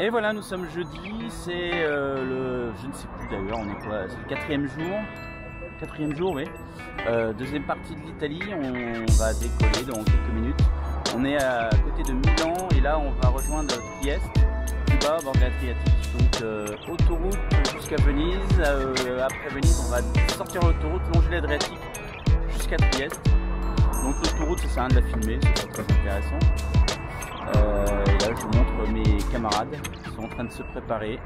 Et voilà, nous sommes jeudi, c'est je ne sais plus d'ailleurs, on est quoi, c'est le quatrième jour, oui. Deuxième partie de l'Italie, on va décoller dans quelques minutes. On est à côté de Milan et là on va rejoindre Trieste, plus bas, bord de l'Adriatique. Donc autoroute jusqu'à Venise, après Venise on va sortir l'autoroute, longer l'Adriatique jusqu'à Trieste. Donc l'autoroute ça sert à rien de la filmer, c'est pas très intéressant. Et là je vous montre mes camarades qui sont en train de se préparer.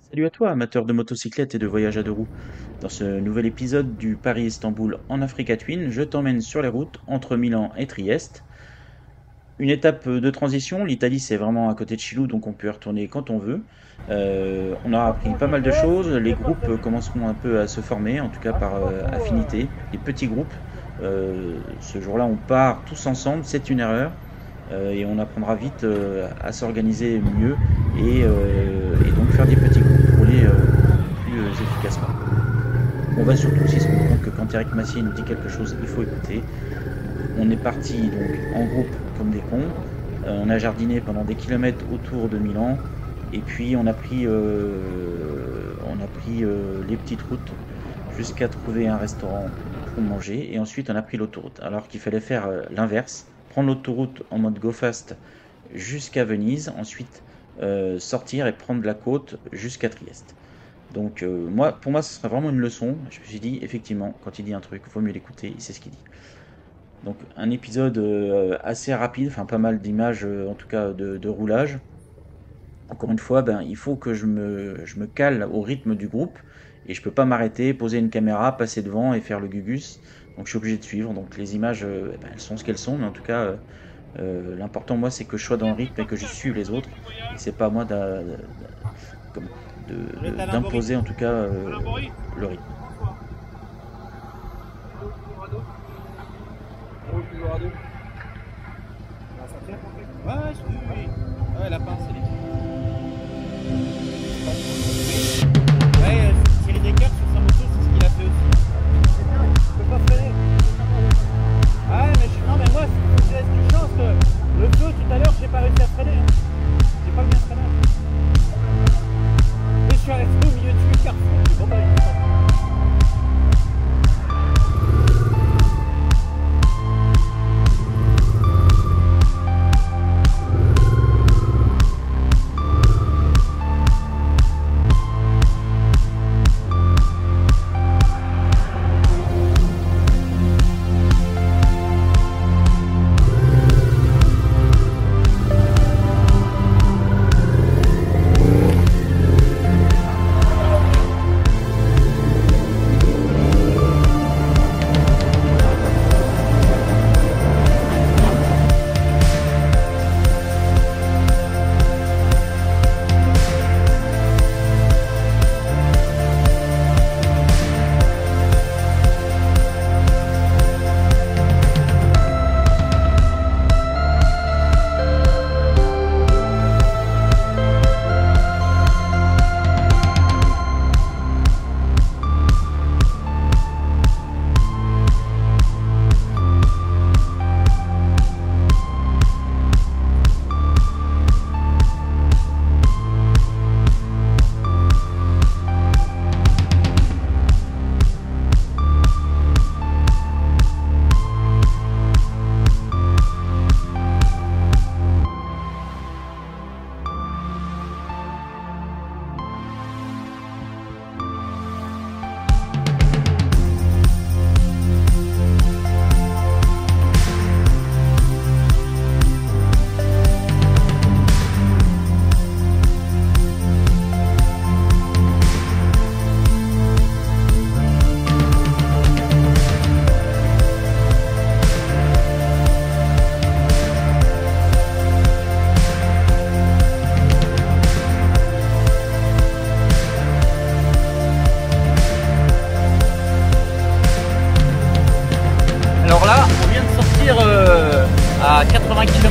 Salut à toi, amateur de motocyclette et de voyage à deux roues. Dans ce nouvel épisode du Paris-Istanbul en Africa Twin, je t'emmène sur les routes entre Milan et Trieste. Une étape de transition, l'Italie c'est vraiment à côté de chez nous, donc on peut y retourner quand on veut. On aura appris pas mal de choses, les groupes commenceront un peu à se former, en tout cas par affinité, les petits groupes. Ce jour-là on part tous ensemble, c'est une erreur. Et on apprendra vite à s'organiser mieux et donc faire des petits groupes rouler plus efficacement. On va surtout aussi se rendre compte que quand Eric Massier nous dit quelque chose, il faut écouter. On est parti donc en groupe comme des cons, on a jardiné pendant des kilomètres autour de Milan et puis on a pris les petites routes jusqu'à trouver un restaurant pour manger et ensuite on a pris l'autoroute alors qu'il fallait faire l'inverse. Prendre l'autoroute en mode go fast jusqu'à Venise, ensuite sortir et prendre la côte jusqu'à Trieste. Donc pour moi, ce serait vraiment une leçon. Je me suis dit, effectivement, quand il dit un truc, il faut mieux l'écouter, il sait ce qu'il dit. Donc un épisode assez rapide, enfin pas mal d'images, en tout cas de roulage. Encore une fois, il faut que je me cale au rythme du groupe et je peux pas m'arrêter, poser une caméra, passer devant et faire le gugus. Donc je suis obligé de suivre, donc les images elles sont ce qu'elles sont, mais en tout cas l'important moi c'est que je sois dans le rythme et que je suive les autres, et c'est pas à moi d'imposer en tout cas le rythme. Ouais, la pince elle est... Thierry Decker sur sa moto, c'est ce qu'il a fait aussi. Je peux pas freiner. Ah non mais moi c'est une chance que le feu tout à l'heure j'ai pas réussi à freiner. J'ai pas bien freiné. Et je suis resté au milieu du carrefour. Bon bah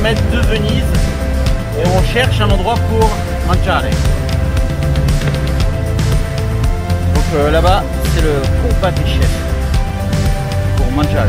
km de Venise et on cherche un endroit pour mangiare. Donc là-bas c'est le combat des chefs pour mangiare.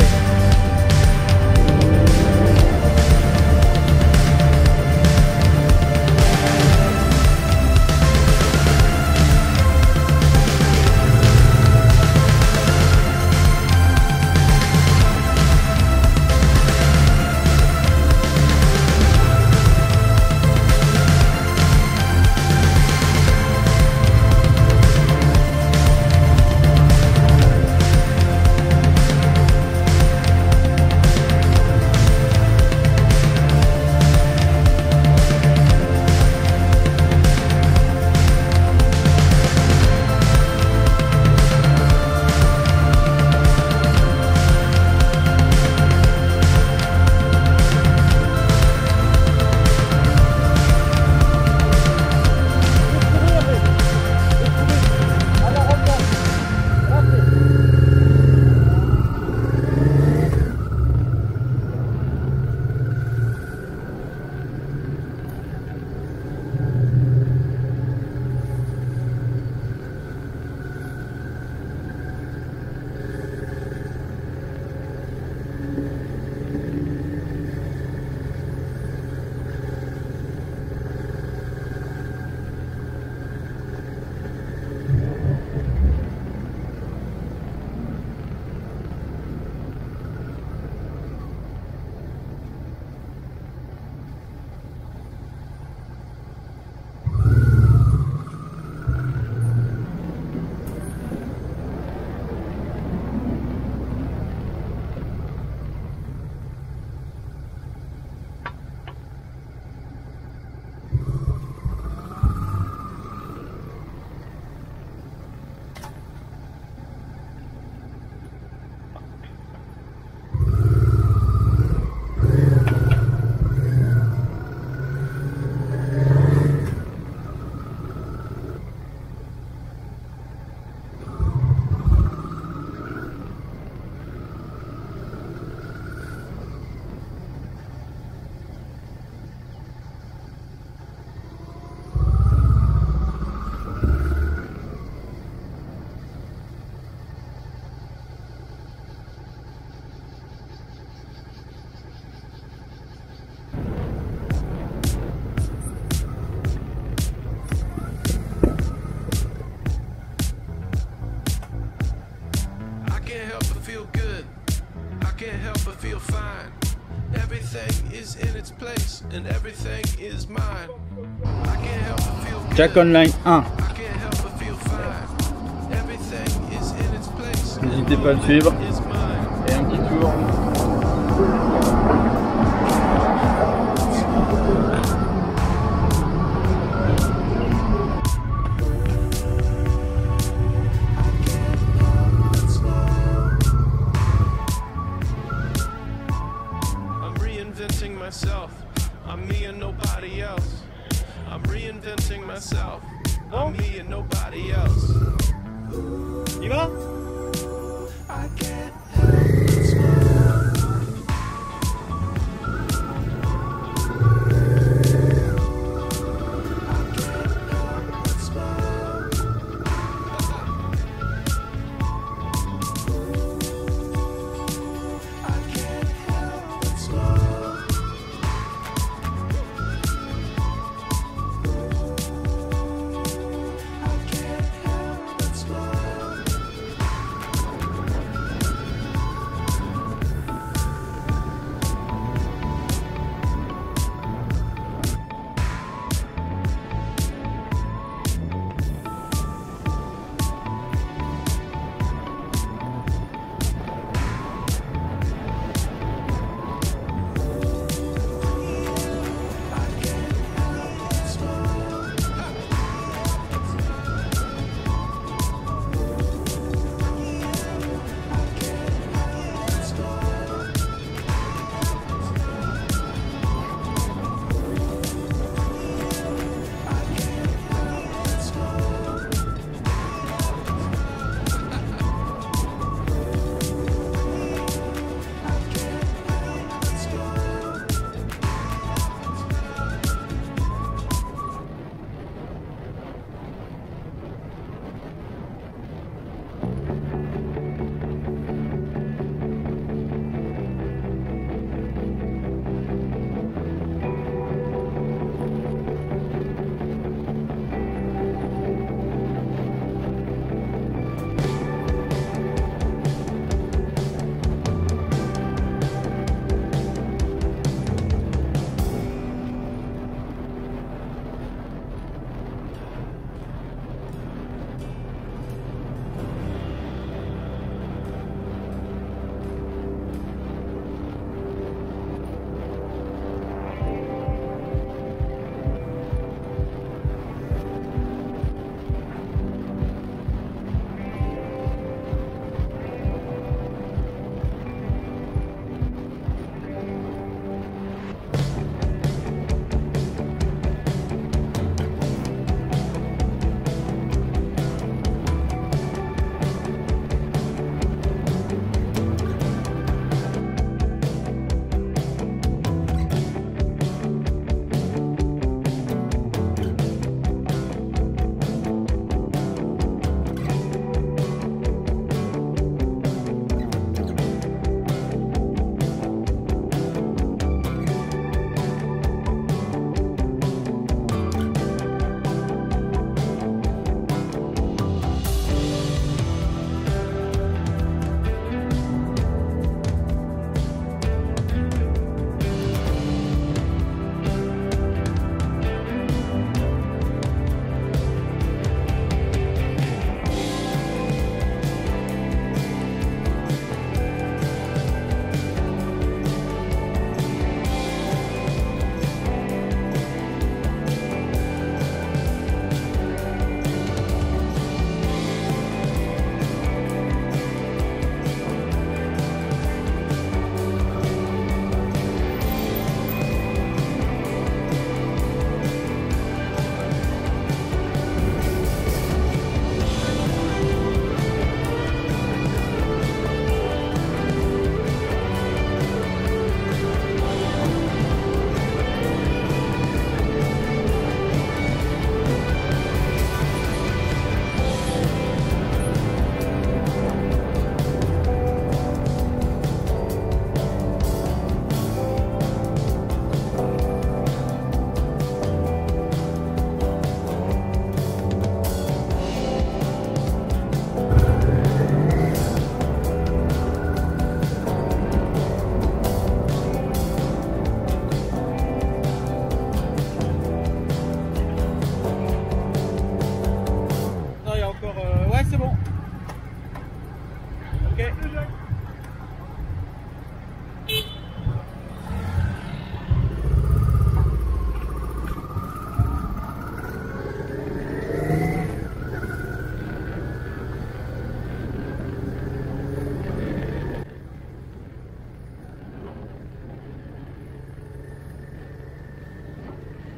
Jack Online 1. N'hésitez pas à le suivre. Et un petit tour. I'm me and nobody else. I'm reinventing myself. I'm me and nobody else. Y va? I can't help but smile. I can't help but smile. I can't help but smile.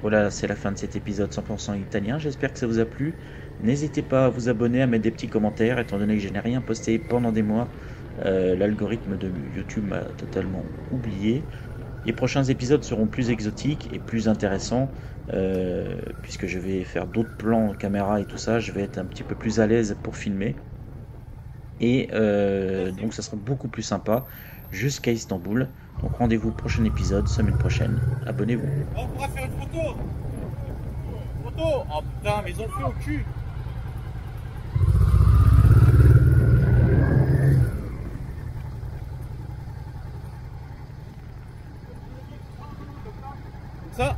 Voilà, c'est la fin de cet épisode 100% italien. J'espère que ça vous a plu. N'hésitez pas à vous abonner, à mettre des petits commentaires, étant donné que je n'ai rien posté pendant des mois. L'algorithme de YouTube m'a totalement oublié. Les prochains épisodes seront plus exotiques et plus intéressants, puisque je vais faire d'autres plans caméra et tout ça. Je vais être un petit peu plus à l'aise pour filmer. Et donc ça sera beaucoup plus sympa jusqu'à Istanbul. Donc rendez-vous prochain épisode, semaine prochaine. Abonnez-vous. On pourra faire une photo. Photo. Oh putain, mais ils ont fait au cul. Ça